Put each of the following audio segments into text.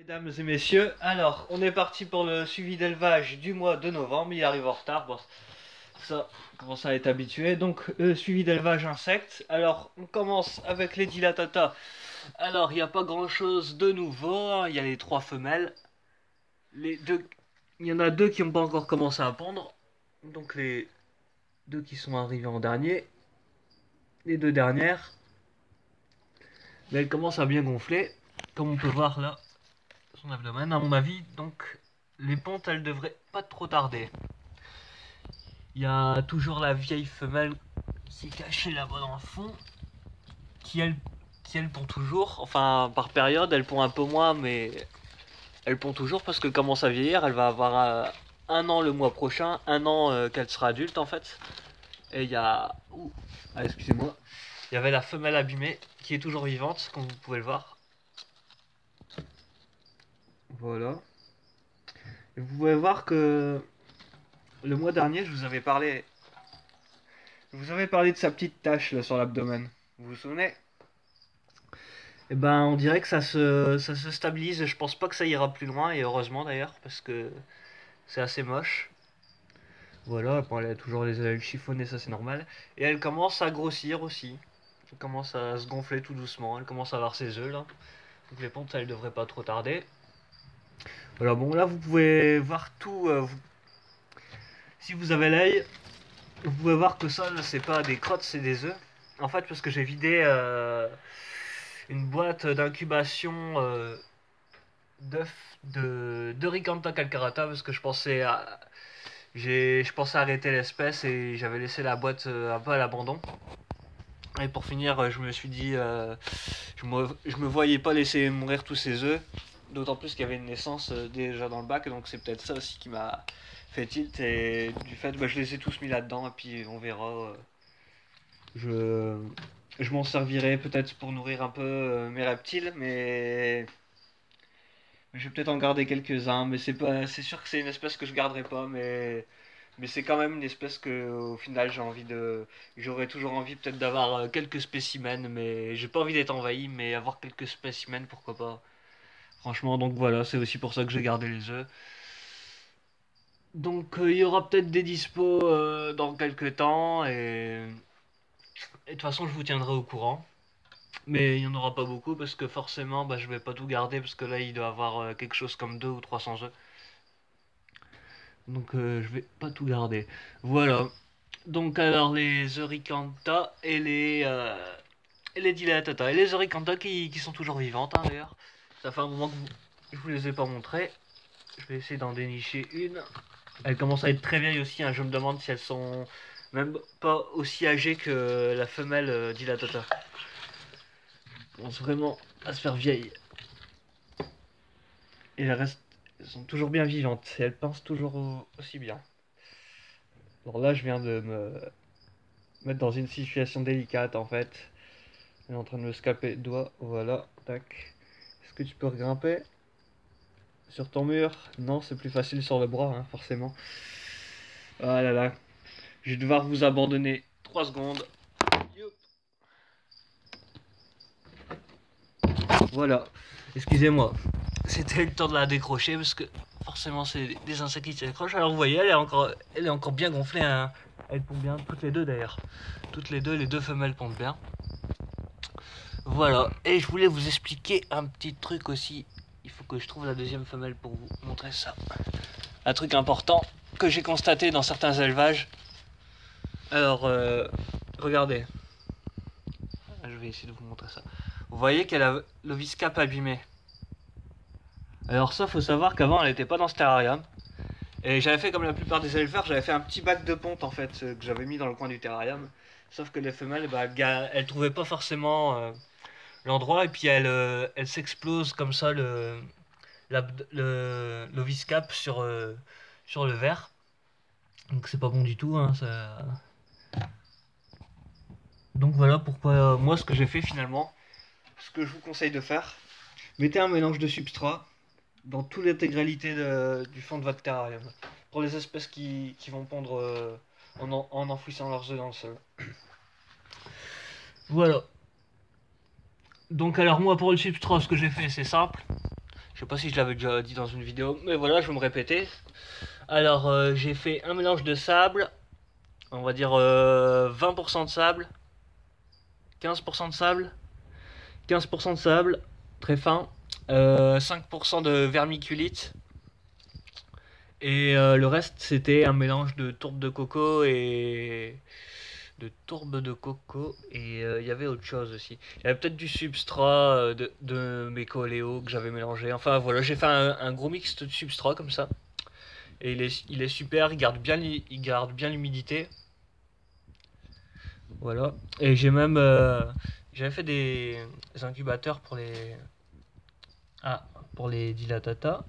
Mesdames et messieurs, alors on est parti pour le suivi d'élevage du mois de novembre. Il arrive en retard, bon, ça commence à être habitué. Donc suivi d'élevage insectes. Alors on commence avec les dilatata. Alors il n'y a pas grand chose de nouveau, hein. Il y a les trois femelles. Les deux, il y en a deux qui n'ont pas encore commencé à pondre. Donc les deux qui sont arrivés en dernier. Les deux dernières. Mais elles commencent à bien gonfler, comme on peut voir là. Son abdomen, à mon avis, donc les pontes elles devraient pas trop tarder. Il y a toujours la vieille femelle qui est cachée là-bas dans le fond, qui elle, qui elle pond toujours, enfin par période elle pond un peu moins, mais elle pond toujours parce qu'elle commence à vieillir. Elle va avoir un an le mois prochain, un an qu'elle sera adulte en fait. Et il y a, excusez-moi, il y avait la femelle abîmée qui est toujours vivante, comme vous pouvez le voir. Voilà. Et vous pouvez voir que le mois dernier, je vous avais parlé de sa petite tache là, sur l'abdomen. Vous vous souvenez? Eh ben, on dirait que ça se stabilise. Je pense pas que ça ira plus loin, et heureusement d'ailleurs, parce que c'est assez moche. Voilà, bon, elle a toujours les ailes chiffonnées, ça c'est normal. Et elle commence à grossir aussi. Elle commence à se gonfler tout doucement. Elle commence à avoir ses œufs là. Donc les pontes, elles devraient pas trop tarder. Voilà, bon là vous pouvez voir tout. Si vous avez l'œil, vous pouvez voir que ça, c'est pas des crottes, c'est des œufs. En fait, parce que j'ai vidé une boîte d'incubation d'œufs de Ricanta calcarata parce que je pensais arrêter l'espèce et j'avais laissé la boîte un peu à l'abandon. Et pour finir, je me suis dit, je me voyais pas laisser mourir tous ces œufs, d'autant plus qu'il y avait une naissance déjà dans le bac, donc c'est peut-être ça aussi qui m'a fait tilt, et du fait, je les ai tous mis là-dedans, et puis on verra. Je, je m'en servirai peut-être pour nourrir un peu mes reptiles, mais je vais peut-être en garder quelques-uns. Mais c'est sûr que c'est une espèce que je garderai pas, mais c'est quand même une espèce que au final j'aurais toujours envie peut-être d'avoir quelques spécimens, mais j'ai pas envie d'être envahi, mais avoir quelques spécimens pourquoi pas. Franchement, donc voilà, c'est aussi pour ça que j'ai gardé les œufs. Donc il y aura peut-être des dispos dans quelques temps, et de toute façon je vous tiendrai au courant. Mais il n'y en aura pas beaucoup parce que forcément bah, je vais pas tout garder parce que là il doit avoir quelque chose comme 2 ou 300 œufs. Donc je vais pas tout garder. Voilà. Donc alors les Euricanta et les Dilatata. Et les Euricanta qui sont toujours vivantes hein, d'ailleurs. Ça fait un moment que je vous les ai pas montrées. Je vais essayer d'en dénicher une. Elles commencent à être très vieilles aussi. Hein. Je me demande si elles sont même pas aussi âgées que la femelle Dilatata. Elles commencent vraiment à se faire vieilles. Et elles sont toujours bien vivantes. Et elles pincent toujours aussi bien. Alors là, je viens de me mettre dans une situation délicate en fait. Elle est en train de me scalper le doigt. Voilà, tac. Est-ce que tu peux regrimper sur ton mur? Non, c'est plus facile sur le bras, hein, forcément. Ah là là. Je vais devoir vous abandonner 3 secondes. Youp. Voilà. Excusez-moi. C'était le temps de la décrocher parce que forcément c'est des insectes qui se décrochent. Alors vous voyez, elle est encore bien gonflée. Hein. Elles pondent bien, toutes les deux d'ailleurs. Toutes les deux femelles pondent bien. Voilà, et je voulais vous expliquer un petit truc aussi. Il faut que je trouve la deuxième femelle pour vous montrer ça. Un truc important que j'ai constaté dans certains élevages. Alors, regardez. Je vais essayer de vous montrer ça. Vous voyez qu'elle a l'oviscap abîmé. Alors ça, faut savoir qu'avant, elle n'était pas dans ce terrarium. Et j'avais fait comme la plupart des éleveurs, j'avais fait un petit bac de ponte en fait, que j'avais mis dans le coin du terrarium. Sauf que les femelles, bah, elles trouvaient pas forcément l'endroit, et puis elle s'explose comme ça l'oviscap sur le verre. Donc c'est pas bon du tout. Hein, donc voilà pourquoi moi ce que j'ai fait finalement, ce que je vous conseille de faire, mettez un mélange de substrat dans toute l'intégralité du fond de votre terrarium. Pour les espèces qui vont pondre en enfouissant leurs œufs dans le sol. Voilà. Donc alors moi pour le substrat ce que j'ai fait c'est simple. Je sais pas si je l'avais déjà dit dans une vidéo, mais voilà, je vais me répéter. Alors, j'ai fait un mélange de sable, on va dire 20% de sable, 15% de sable, 15% de sable, très fin, 5% de vermiculite, et le reste c'était un mélange de tourbe de coco et il y avait autre chose aussi. Il y avait peut-être du substrat de mes coléos que j'avais mélangé. Enfin voilà, j'ai fait un gros mix de substrat comme ça. Et il est super, il garde bien l'humidité. Voilà. Et j'ai même j'avais fait des incubateurs pour les dilatata.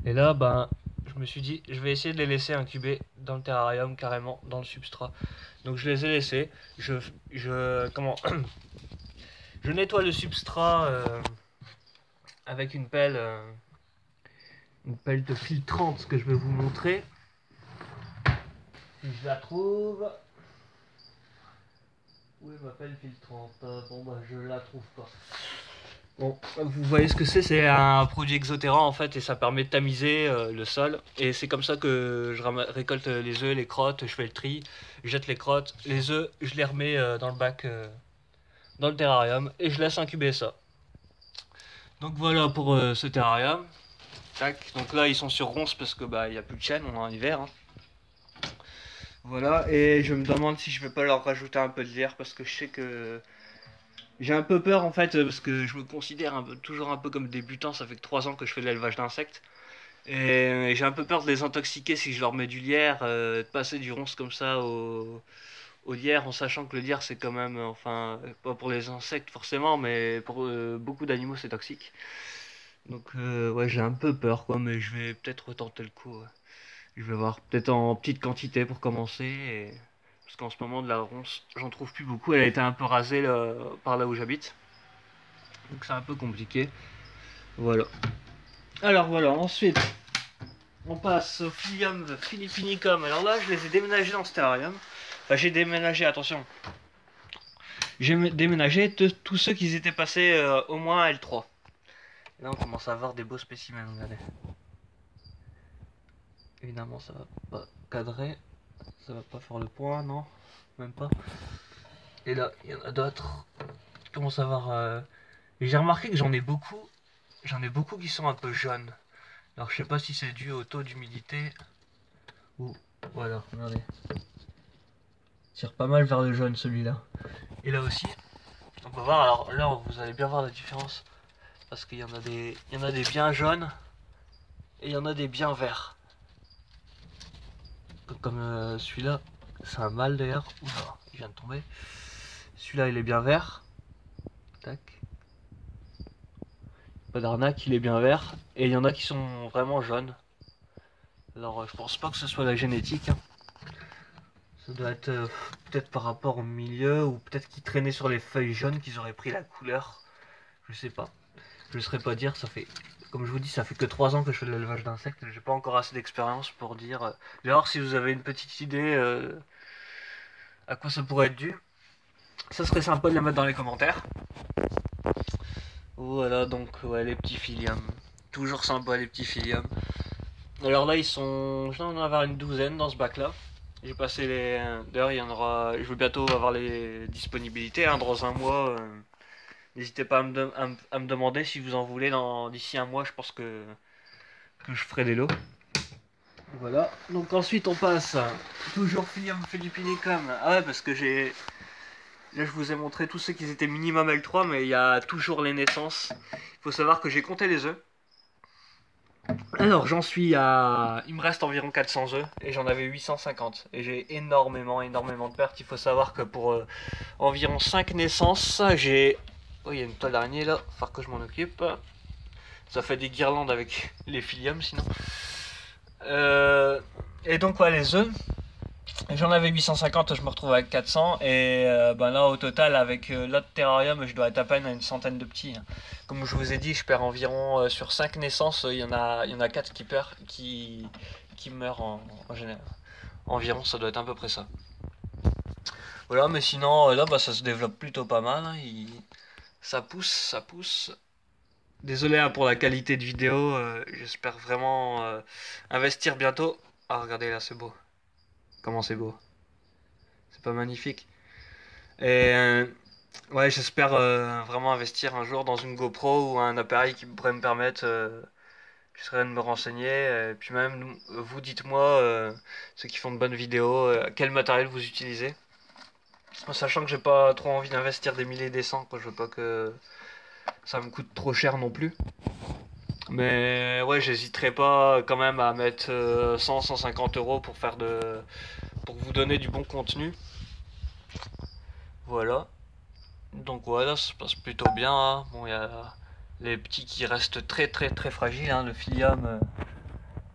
Et là ben je me suis dit je vais essayer de les laisser incuber dans le terrarium carrément dans le substrat. Donc je les ai laissés. Comment je nettoie le substrat avec une pelle de filtrante que je vais vous montrer. Si je la trouve. Où est ma pelle filtrante? Bon bah je la trouve pas. Bon, vous voyez ce que c'est un produit exotérant en fait et ça permet de tamiser le sol. Et c'est comme ça que je récolte les œufs, les crottes, je fais le tri, je jette les crottes, les œufs, je les remets dans le bac, dans le terrarium et je laisse incuber ça. Donc voilà pour ce terrarium. Tac. Donc là ils sont sur ronces parce que bah il n'y a plus de chêne, on est en hiver. Hein. Voilà, et je me demande si je vais pas leur rajouter un peu de lierre parce que je sais que j'ai un peu peur en fait parce que je me considère toujours un peu comme débutant, ça fait que 3 ans que je fais de l'élevage d'insectes et j'ai un peu peur de les intoxiquer si je leur mets du lierre, de passer du ronce comme ça au lierre en sachant que le lierre c'est quand même, enfin pas pour les insectes forcément mais pour beaucoup d'animaux c'est toxique. Donc ouais j'ai un peu peur quoi mais je vais peut-être retenter le coup. Ouais. Je vais voir peut-être en petite quantité pour commencer. Parce qu'en ce moment de la ronce, j'en trouve plus beaucoup. Elle a été un peu rasée là, par là où j'habite. Donc c'est un peu compliqué. Voilà. Alors voilà, ensuite, on passe au Philium philippinicum. Alors là, je les ai déménagés dans ce terrarium. Enfin, j'ai déménagé, attention. J'ai déménagé tous ceux qui étaient passés au moins à L3. Et là, on commence à avoir des beaux spécimens, regardez. Évidemment, ça va pas cadrer. Ça va pas faire le point, non? Même pas. Et là, il y en a d'autres. Je commence à voir. J'ai remarqué que j'en ai beaucoup. J'en ai beaucoup qui sont un peu jaunes. Alors je sais pas si c'est dû au taux d'humidité ou. Voilà, regardez. Il tire pas mal vers le jaune celui-là. Et là aussi. On peut voir. Alors là, vous allez bien voir la différence. Parce qu'il y en a il y en a des bien jaunes. Et il y en a des bien verts. Comme celui-là. C'est un mâle d'ailleurs. Oula, il vient de tomber. Celui-là, il est bien vert. Tac. Pas d'arnaque, il est bien vert. Et il y en a qui sont vraiment jaunes. Alors je pense pas que ce soit la génétique. Hein. Ça doit être peut-être par rapport au milieu ou peut-être qu'ils traînaient sur les feuilles jaunes qu'ils auraient pris la couleur. Je sais pas. Je ne saurais pas dire. Ça fait, comme je vous dis, ça fait que 3 ans que je fais de l'élevage d'insectes. J'ai pas encore assez d'expérience pour dire. D'ailleurs, si vous avez une petite idée à quoi ça pourrait être dû, ça serait sympa de la mettre dans les commentaires. Voilà donc ouais les petits philiums. Toujours sympa les petits philiums. Alors là ils sont. Je dois en avoir une douzaine dans ce bac là. J'ai passé les. D'ailleurs il y en aura. Je vais bientôt avoir les disponibilités hein, dans un mois. N'hésitez pas à me demander si vous en voulez d'ici un mois je pense que je ferai des lots. Voilà. Donc ensuite on passe. Toujours Philium philippinicum. Ah ouais parce que j'ai. Là, je vous ai montré tous ceux qui étaient minimum L3, mais il y a toujours les naissances. Il faut savoir que j'ai compté les œufs. Alors, j'en suis à... Il me reste environ 400 œufs, et j'en avais 850. Et j'ai énormément de pertes. Il faut savoir que pour environ 5 naissances, j'ai... Oh, il y a une toile d'araignée là, il va falloir que je m'en occupe. Ça fait des guirlandes avec les philiums, sinon. Et donc, ouais, les œufs... J'en avais 850, je me retrouve avec 400 et ben là au total avec l'autre terrarium je dois être à peine à une centaine de petits. Hein. Comme je vous ai dit je perds environ sur 5 naissances, il y en a 4 qui meurent en général. Environ ça doit être à peu près ça. Voilà mais sinon là bah, ça se développe plutôt pas mal, hein. Ça pousse. Désolé hein, pour la qualité de vidéo, j'espère vraiment investir bientôt. Ah regardez là, c'est beau. Comment c'est beau. C'est pas magnifique. Et ouais, j'espère vraiment investir un jour dans une GoPro ou un appareil qui pourrait me permettre, j'essaierai de me renseigner. Et puis même, vous dites-moi, ceux qui font de bonnes vidéos, quel matériel vous utilisez. En sachant que j'ai pas trop envie d'investir des milliers et des cents, quoi. Je veux pas que ça me coûte trop cher non plus. Mais ouais, j'hésiterai pas quand même à mettre 100-150 euros pour pour vous donner du bon contenu. Voilà. Donc voilà, ça se passe plutôt bien, hein. Bon, il y a les petits qui restent très très très fragiles, hein. Le Filium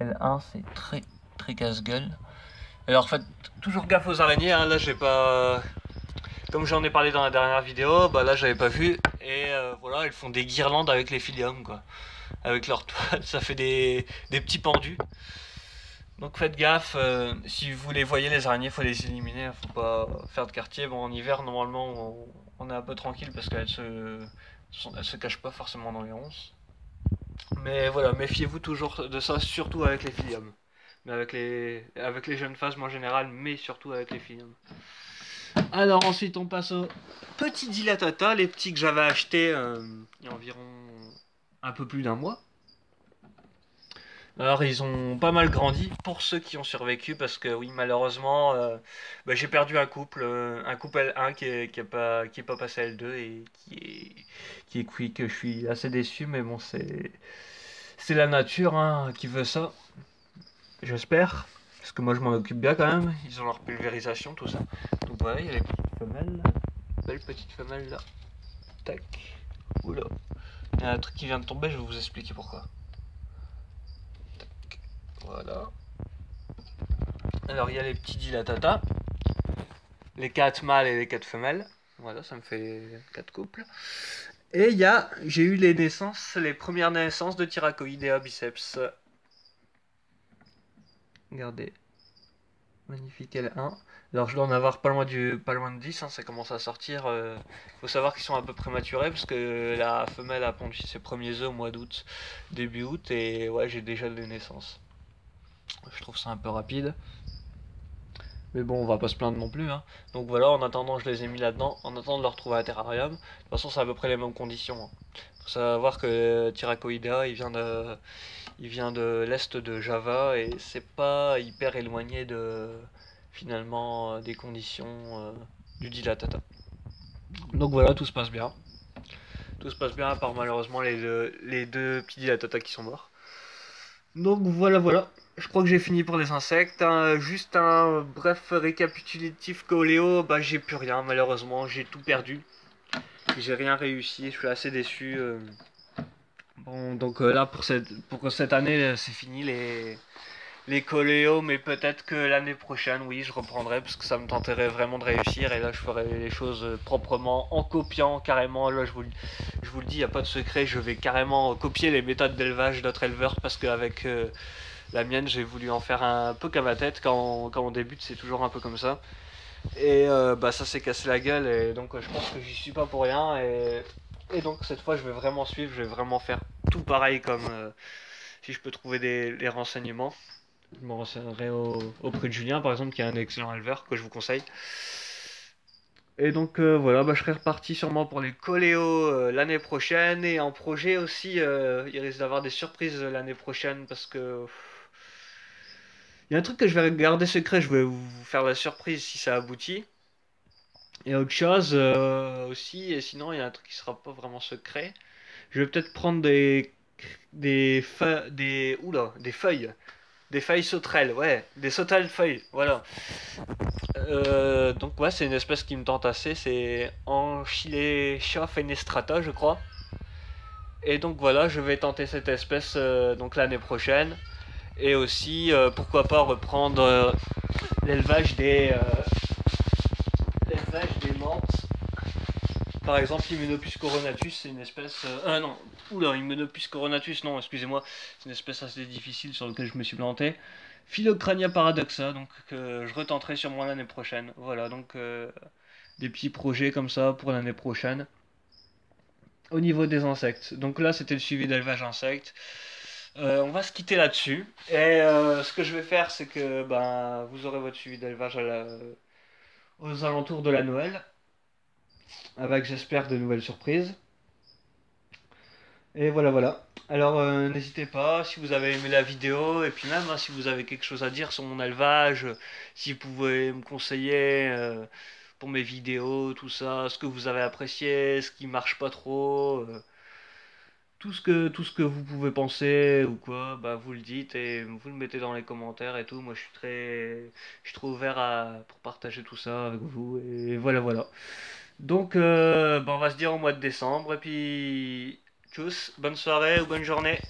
L1, c'est très très casse-gueule. Alors faites toujours gaffe aux araignées, hein. Là j'ai pas... Comme j'en ai parlé dans la dernière vidéo, bah là j'avais pas vu. Et voilà, elles font des guirlandes avec les Filium, quoi. Avec leur toile, ça fait des petits pendus. Donc faites gaffe, si vous les voyez les araignées, faut les éliminer, faut pas faire de quartier. Bon, en hiver, normalement, on est un peu tranquille parce elles se cachent pas forcément dans les ronces. Mais voilà, méfiez-vous toujours de ça, surtout avec les Filium. Mais avec les jeunes phases en général, mais surtout avec les Filium. Alors ensuite, on passe aux petits dilatata, les petits que j'avais achetés il y a environ un peu plus d'un mois. Alors ils ont pas mal grandi pour ceux qui ont survécu parce que oui malheureusement bah, j'ai perdu un couple L1 qui est pas passé à L2 et qui est quick. Je suis assez déçu mais bon c'est la nature hein, qui veut ça. J'espère parce que moi je m'en occupe bien quand même. Ils ont leur pulvérisation tout ça. Donc voilà il y a les petites femelles, belle petite femelle là. Tac. Oula. Il y a un truc qui vient de tomber, je vais vous expliquer pourquoi. Voilà. Alors il y a les petits dilatata, les 4 mâles et les 4 femelles. Voilà, ça me fait 4 couples. Et j'ai eu les premières naissances de Thyracoidea biceps. Regardez, magnifique L1. Alors je dois en avoir pas loin de 10, hein, ça commence à sortir. Faut savoir qu'ils sont un peu prématurés parce que la femelle a pondu ses premiers œufs au mois d'août, début août, et ouais j'ai déjà les naissances. Je trouve ça un peu rapide. Mais bon, on va pas se plaindre non plus, hein. Donc voilà, en attendant, je les ai mis là-dedans, en attendant de leur trouver un terrarium. De toute façon, c'est à peu près les mêmes conditions, hein. Faut savoir que Thyracoidea, il vient de l'est de Java et c'est pas hyper éloigné finalement, des conditions du dilatata. Donc voilà, tout se passe bien. Tout se passe bien, à part malheureusement les deux petits dilatata qui sont morts. Donc voilà. Je crois que j'ai fini pour les insectes. Juste un bref récapitulatif coléo. Bah j'ai plus rien malheureusement. J'ai tout perdu. J'ai rien réussi. Je suis assez déçu. Bon donc là pour cette année c'est fini les coléos. Mais peut-être que l'année prochaine oui je reprendrai parce que ça me tenterait vraiment de réussir. Et là je ferai les choses proprement en copiant carrément. Là je vous le dis, il n'y a pas de secret. Je vais carrément copier les méthodes d'élevage d'autres éleveurs parce qu'avec la mienne, j'ai voulu en faire un peu qu'à ma tête. Quand on débute, c'est toujours un peu comme ça. Et bah, ça s'est cassé la gueule. Et donc, je pense que j'y suis pas pour rien. Et donc, cette fois, je vais vraiment suivre. Je vais vraiment faire tout pareil comme si je peux trouver les renseignements. Je me renseignerai auprès de Julien, par exemple, qui est un excellent éleveur que je vous conseille. Et donc voilà, bah, je serai reparti sûrement pour les coléos l'année prochaine. Et en projet aussi, il risque d'avoir des surprises l'année prochaine parce que il y a un truc que je vais garder secret, je vais vous faire la surprise si ça aboutit. Et autre chose aussi, et sinon il y a un truc qui sera pas vraiment secret. Je vais peut-être prendre des feuilles sauterelles, ouais, des sauterelles feuilles, voilà. Donc ouais, c'est une espèce qui me tente assez, c'est Anchileia fenestrata, je crois. Et donc voilà, je vais tenter cette espèce donc l'année prochaine. Et aussi, pourquoi pas reprendre l'élevage des menthes. Par exemple, Hymenopus coronatus, c'est une espèce. Non, oula, Hymenopus coronatus, non, excusez-moi, c'est une espèce assez difficile sur laquelle je me suis planté. Philocrania paradoxa, donc que je retenterai sûrement l'année prochaine. Voilà, donc des petits projets comme ça pour l'année prochaine. au niveau des insectes. Donc là, c'était le suivi d'élevage insectes. On va se quitter là-dessus. Et ce que je vais faire, c'est que ben, vous aurez votre suivi d'élevage aux alentours de la Noël, avec j'espère de nouvelles surprises. Et voilà, voilà. Alors n'hésitez pas, si vous avez aimé la vidéo, et puis même hein, si vous avez quelque chose à dire sur mon élevage, si vous pouvez me conseiller pour mes vidéos, tout ça, ce que vous avez apprécié, ce qui marche pas trop, tout ce que vous pouvez penser ou quoi, bah vous le dites et vous le mettez dans les commentaires et tout. Moi je suis très ouvert pour partager tout ça avec vous et voilà voilà. Donc bah, on va se dire au mois de décembre et puis tchuss, bonne soirée ou bonne journée.